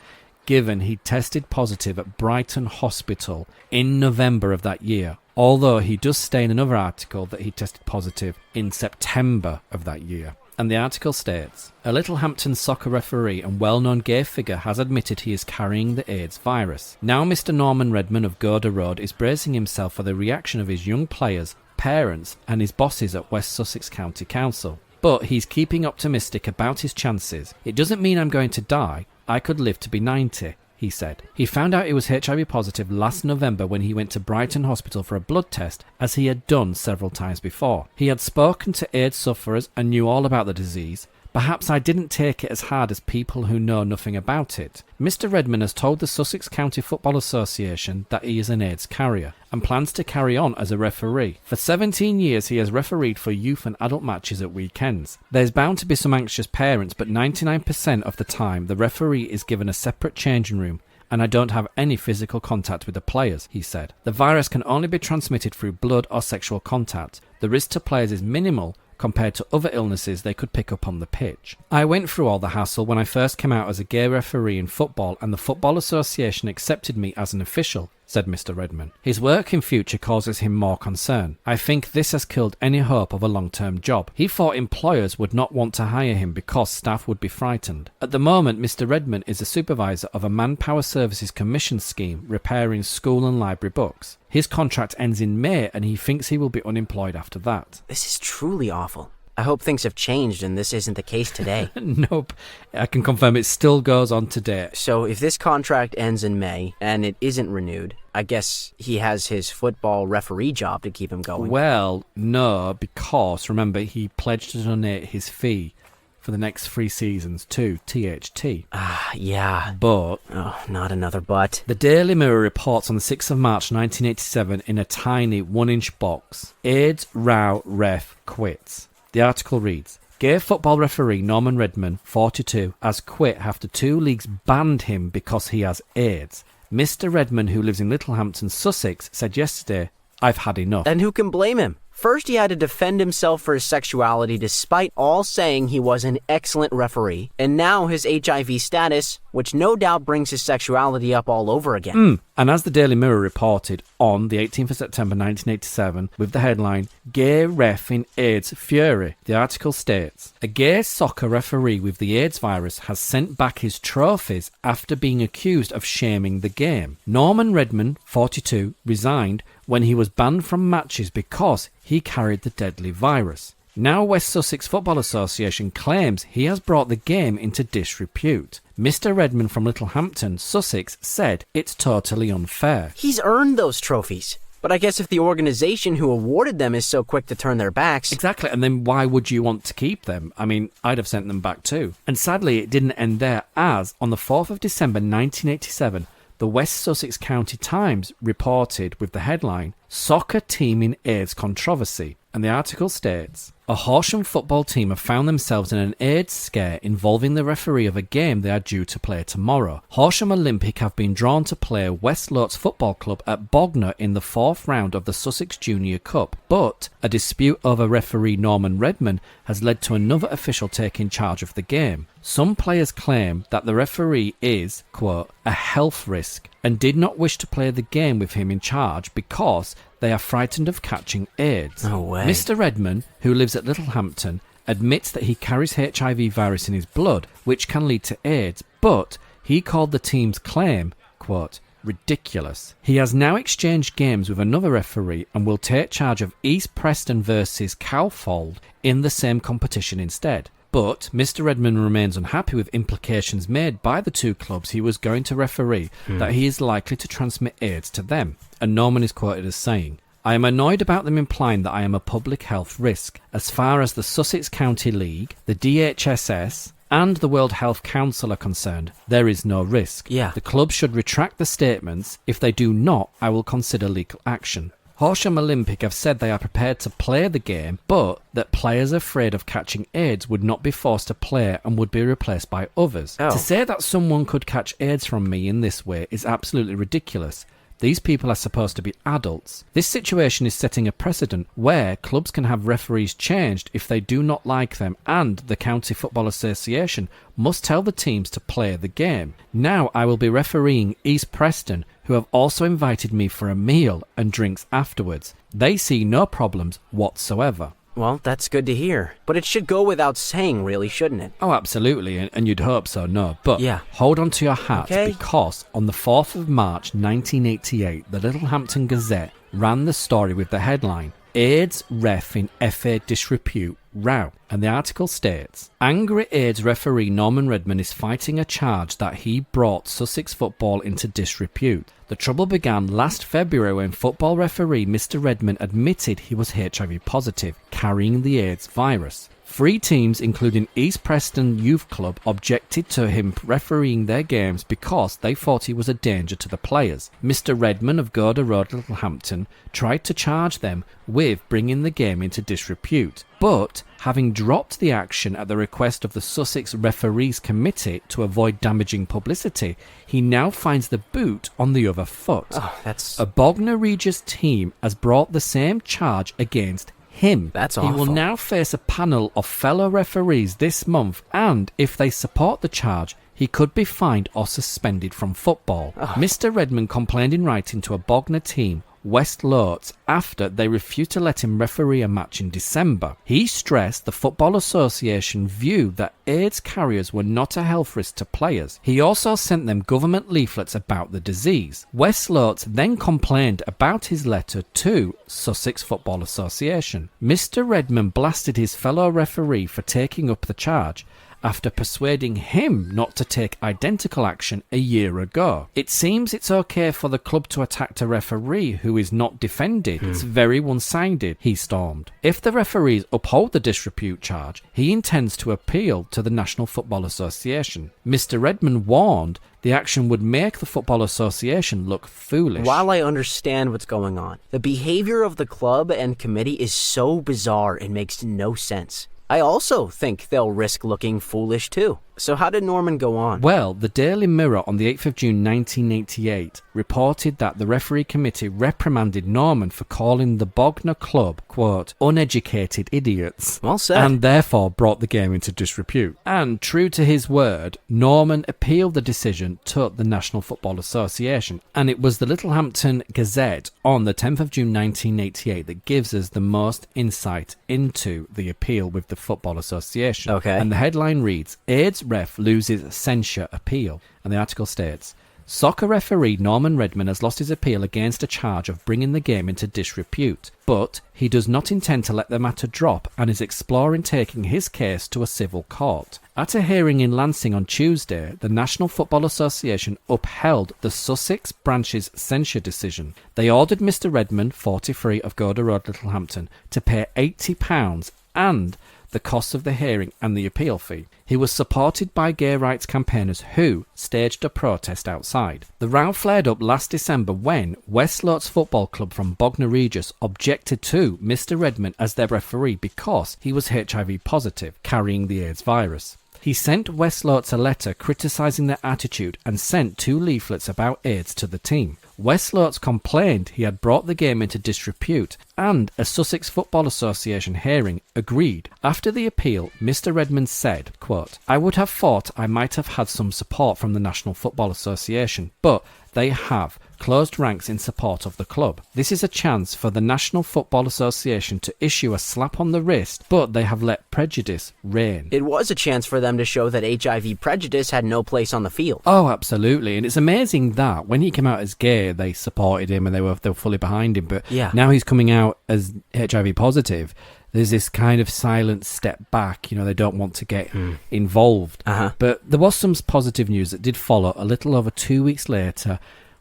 given he tested positive at Brighton Hospital in November of that year, although he does state in another article that he tested positive in September of that year. And the article states, "A Littlehampton soccer referee and well-known gay figure has admitted he is carrying the AIDS virus. Now Mr. Norman Redman of Gouda Road is bracing himself for the reaction of his young players, parents and his bosses at West Sussex County Council. But he's keeping optimistic about his chances. It doesn't mean I'm going to die. I could live to be 90, he said. He found out he was HIV positive last November when he went to Brighton Hospital for a blood test, as he had done several times before. He had spoken to AIDS sufferers and knew all about the disease. Perhaps I didn't take it as hard as people who know nothing about it. Mr. Redman has told the Sussex County Football Association that he is an AIDS carrier and plans to carry on as a referee. For 17 years he has refereed for youth and adult matches at weekends. There's bound to be some anxious parents, but 99% of the time the referee is given a separate changing room and I don't have any physical contact with the players, he said. The virus can only be transmitted through blood or sexual contact. The risk to players is minimal compared to other illnesses they could pick up on the pitch. I went through all the hassle when I first came out as a gay referee in football, and the Football Association accepted me as an official, said Mr. Redman. His work in future causes him more concern. I think this has killed any hope of a long-term job. He thought employers would not want to hire him because staff would be frightened. At the moment, Mr. Redman is a supervisor of a Manpower Services Commission scheme repairing school and library books. His contract ends in May and he thinks he will be unemployed after that. This is truly awful. I hope things have changed and this isn't the case today. Nope. I can confirm it still goes on today. So if this contract ends in May and it isn't renewed, I guess he has his football referee job to keep him going. Well, no, because remember he pledged to donate his fee for the next 3 seasons to THT. Yeah. But... oh, not another but. The Daily Mirror reports on the 6th of March 1987 in a tiny 1-inch box, AIDS row ref quits. The article reads, gay football referee Norman Redman, 42, has quit after 2 leagues banned him because he has AIDS. Mr. Redman, who lives in Littlehampton, Sussex, said yesterday, I've had enough. And who can blame him? First, he had to defend himself for his sexuality despite all saying he was an excellent referee. And now his HIV status, which no doubt brings his sexuality up all over again. And as the Daily Mirror reported on the 18th of September 1987 with the headline, Gay Ref in AIDS Fury, the article states, a gay soccer referee with the AIDS virus has sent back his trophies after being accused of shaming the game. Norman Redman, 42, resigned when he was banned from matches because he carried the deadly virus. Now West Sussex Football Association claims he has brought the game into disrepute. Mr. Redman from Littlehampton, Sussex, said it's totally unfair. He's earned those trophies. But I guess if the organization who awarded them is so quick to turn their backs... Exactly, and then why would you want to keep them? I mean, I'd have sent them back too. And sadly, it didn't end there, as on the 4th of December 1987, the West Sussex County Times reported with the headline, Soccer Team in AIDS Controversy. And the article states, a Horsham football team have found themselves in an AIDS scare involving the referee of a game they are due to play tomorrow. Horsham Olympic have been drawn to play West Lotes Football Club at Bognor in the 4th round of the Sussex Junior Cup, but a dispute over referee Norman Redman has led to another official taking charge of the game. Some players claim that the referee is, quote, a health risk and did not wish to play the game with him in charge because they are frightened of catching AIDS. No way. Mr. Redman, who lives at Littlehampton, admits that he carries HIV virus in his blood, which can lead to AIDS, but he called the team's claim, quote, ridiculous. He has now exchanged games with another referee and will take charge of East Preston versus Cowfold in the same competition instead. But Mr. Redman remains unhappy with implications made by the 2 clubs he was going to referee that he is likely to transmit AIDS to them. And Norman is quoted as saying, I am annoyed about them implying that I am a public health risk. As far as the Sussex County League, the DHSS, and the World Health Council are concerned, there is no risk. Yeah. The club should retract the statements. If they do not, I will consider legal action. Horsham Olympic have said they are prepared to play the game, but that players afraid of catching AIDS would not be forced to play and would be replaced by others. Oh. To say that someone could catch AIDS from me in this way is absolutely ridiculous. These people are supposed to be adults. This situation is setting a precedent where clubs can have referees changed if they do not like them, and the County Football Association must tell the teams to play the game. Now I will be refereeing East Preston, who have also invited me for a meal and drinks afterwards. They see no problems whatsoever. Well, that's good to hear. But it should go without saying, really, shouldn't it? Oh, absolutely, and you'd hope so, no. But yeah. Hold on to your hat, okay, because on the 4th of March 1988, the Littlehampton Gazette ran the story with the headline, AIDS Ref in FA Disrepute Row. And the article states, angry AIDS referee Norman Redman is fighting a charge that he brought Sussex football into disrepute. The trouble began last February when football referee Mr. Redman admitted he was HIV positive, carrying the AIDS virus. 3 teams, including East Preston Youth Club, objected to him refereeing their games because they thought he was a danger to the players. Mr. Redman of Gouda Road, Littlehampton, tried to charge them with bringing the game into disrepute, but having dropped the action at the request of the Sussex Referees Committee to avoid damaging publicity, he now finds the boot on the other foot. Oh, that's... A Bognor Regis team has brought the same charge against him. That's awful. He will now face a panel of fellow referees this month, and if they support the charge, he could be fined or suspended from football. Mr. Redman complained in writing to a Bognor team, West Lotts, after they refused to let him referee a match in December. He stressed the Football Association view that AIDS carriers were not a health risk to players. He also sent them government leaflets about the disease. West Lotts then complained about his letter to Sussex Football Association. Mr. Redman blasted his fellow referee for taking up the charge, after persuading him not to take identical action a year ago. It seems it's okay for the club to attack a referee who is not defended. It's very one-sided, he stormed. If the referees uphold the disrepute charge, he intends to appeal to the National Football Association. Mr. Redman warned the action would make the Football Association look foolish. While I understand what's going on, the behavior of the club and committee is so bizarre it makes no sense. I also think they'll risk looking foolish too. So how did Norman go on? Well, the Daily Mirror on the 8th of June 1988 reported that the referee committee reprimanded Norman for calling the Bognor club, quote, uneducated idiots. Well said. And therefore brought the game into disrepute. And true to his word, Norman appealed the decision to the National Football Association. And it was the Littlehampton Gazette on the 10th of June 1988 that gives us the most insight into the appeal with the Football Association. Okay. And the headline reads, AIDS ref loses censure appeal. And the article states, soccer referee Norman Redman has lost his appeal against a charge of bringing the game into disrepute, but he does not intend to let the matter drop and is exploring taking his case to a civil court. At a hearing in Lancing on Tuesday, the National Football Association upheld the Sussex branch's censure decision. They ordered Mr. Redman, 43 of Godder Road, Littlehampton, to pay £80 and the cost of the hearing and the appeal fee. He was supported by gay rights campaigners who staged a protest outside. The row flared up last December when West Lotts Football Club from Bognor Regis objected to Mr. Redman as their referee because he was HIV positive, carrying the AIDS virus. He sent West Lotts a letter criticising their attitude and sent 2 leaflets about AIDS to the team. West Lotts complained he had brought the game into disrepute, and a Sussex Football Association hearing agreed. After the appeal, Mr. Redman said, quote, I would have thought I might have had some support from the National Football Association, but they have closed ranks in support of the club. This is a chance for the National Football Association to issue a slap on the wrist, but they have let prejudice reign. It was a chance for them to show that HIV prejudice had no place on the field. Oh, absolutely. And it's amazing that when he came out as gay, they supported him and they were fully behind him. But now he's coming out as HIV positive. There's this kind of silent step back. You know, they don't want to get involved. But there was some positive news that did follow a little over 2 weeks later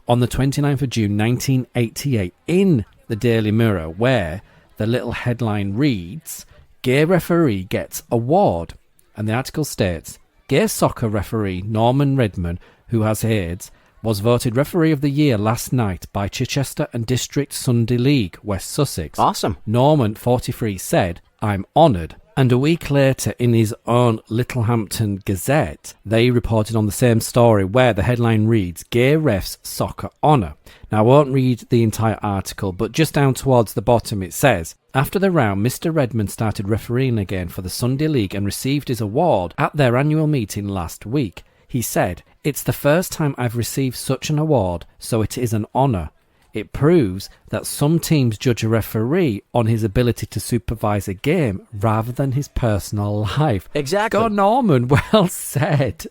on the 29th of June 1988 in the Daily Mirror, where the little headline reads, Gay referee gets award. And the article states, gay soccer referee Norman Redman, who has AIDS, was voted Referee of the Year last night by Chichester and District Sunday League, West Sussex. Awesome. Norman, 43, said, I'm honoured. And a week later, in his own Littlehampton Gazette, they reported on the same story where the headline reads, Gay Refs Soccer Honour. Now, I won't read the entire article, but just down towards the bottom it says, after the round, Mr. Redman started refereeing again for the Sunday League and received his award at their annual meeting last week. He said, it's the first time I've received such an award, so it is an honour. It proves that some teams judge a referee on his ability to supervise a game rather than his personal life. Exactly. Go Norman, well said.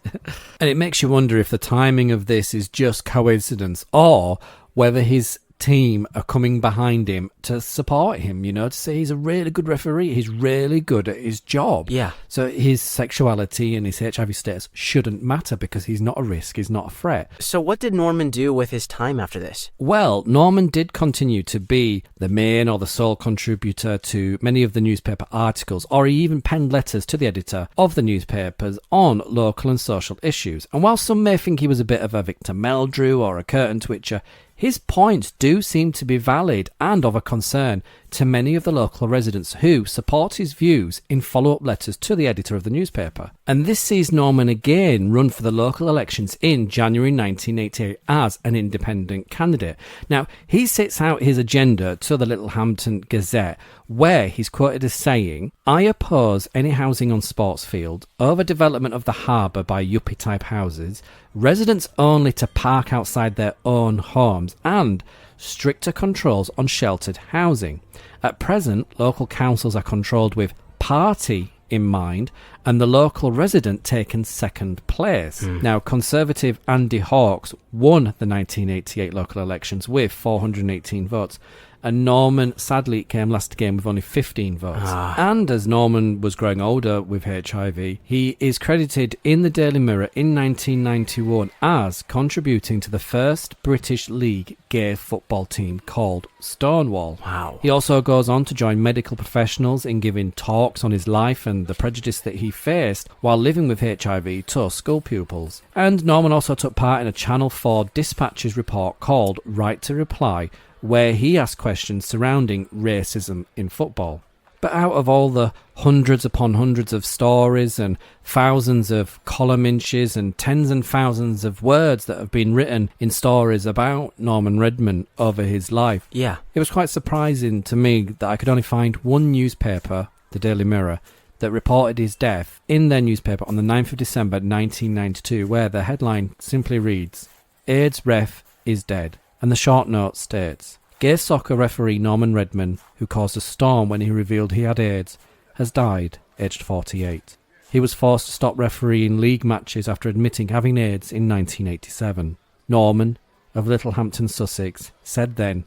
And it makes you wonder if the timing of this is just coincidence or whether his team are coming behind him to support him, you know, to say he's a really good referee, he's really good at his job. Yeah. So his sexuality and his HIV status shouldn't matter because he's not a risk, he's not a threat. So what did Norman do with his time after this? Well, Norman did continue to be the main or the sole contributor to many of the newspaper articles, or he even penned letters to the editor of the newspapers on local and social issues. And while some may think he was a bit of a Victor Meldrew or a curtain twitcher, his points do seem to be valid and of a concern to many of the local residents who support his views in follow-up letters to the editor of the newspaper. And this sees Norman again run for the local elections in January 1988 as an independent candidate. Now, he sets out his agenda to the Littlehampton Gazette, where he's quoted as saying, "I oppose any housing on Sportsfield, overdevelopment of the harbour by yuppie-type houses, residents only to park outside their own homes, and stricter controls on sheltered housing. At present, local councils are controlled with party in mind, and the local resident taken second place." Now, Conservative Andy Hawkes won the 1988 local elections with 418 votes, and Norman sadly came last again with only 15 votes. And as Norman was growing older with HIV, he is credited in the Daily Mirror in 1991 as contributing to the first British League gay football team called Stonewall. Wow. He also goes on to join medical professionals in giving talks on his life and the prejudice that he faced while living with HIV to school pupils. And Norman also took part in a Channel 4 Dispatches report called Right to Reply, where he asked questions surrounding racism in football. But out of all the hundreds upon hundreds of stories and thousands of column inches and tens and thousands of words that have been written in stories about Norman Redman over his life, Yeah. it was quite surprising to me that I could only find one newspaper, the Daily Mirror, that reported his death in their newspaper on the 9th of December 1992, where the headline simply reads, "AIDS ref is dead." And the short note states, "Gay soccer referee Norman Redman, who caused a storm when he revealed he had AIDS, has died, aged 48. He was forced to stop refereeing league matches after admitting having AIDS in 1987. Norman, of Littlehampton, Sussex, said then,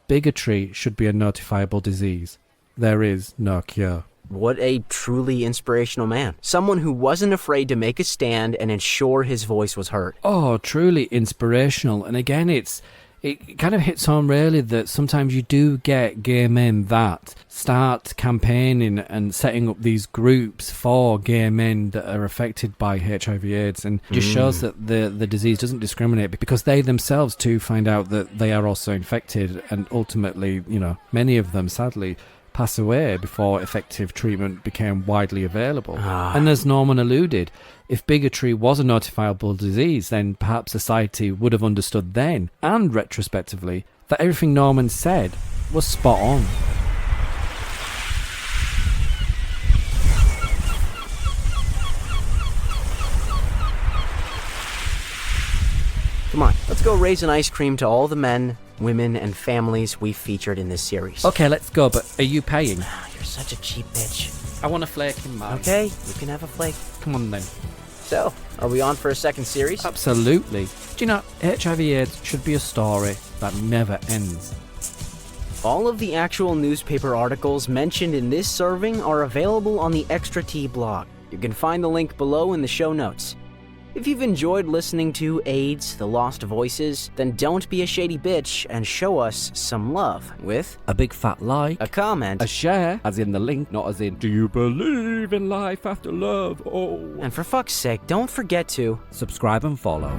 'Bigotry should be a notifiable disease. There is no cure.'" What a truly inspirational man. Someone who wasn't afraid to make a stand and ensure his voice was heard. Oh, truly inspirational. And again, it kind of hits home really that sometimes you do get gay men that start campaigning and setting up these groups for gay men that are affected by HIV/AIDS, and just shows that the disease doesn't discriminate, because they themselves too find out that they are also infected, and ultimately, many of them sadly pass away before effective treatment became widely available. And as Norman alluded, if bigotry was a notifiable disease, then perhaps society would have understood then, and retrospectively, that everything Norman said was spot on. Come on, let's go raise an ice cream to all the men, women, and families we featured in this series. Okay, let's go, but are you paying? You're such a cheap bitch. I want a flake in mine. Okay, you can have a flake. Come on then. So, are we on for a second series? Absolutely. Do you know, HIV/AIDS should be a story that never ends. All of the actual newspaper articles mentioned in this serving are available on the Extra T blog. You can find the link below in the show notes. If you've enjoyed listening to AIDS, The Lost Voices, then don't be a shady bitch and show us some love with A big fat like, a comment, a share, as in the link, not as in, do you believe in life after love? Oh. and for fuck's sake, don't forget to Subscribe and follow.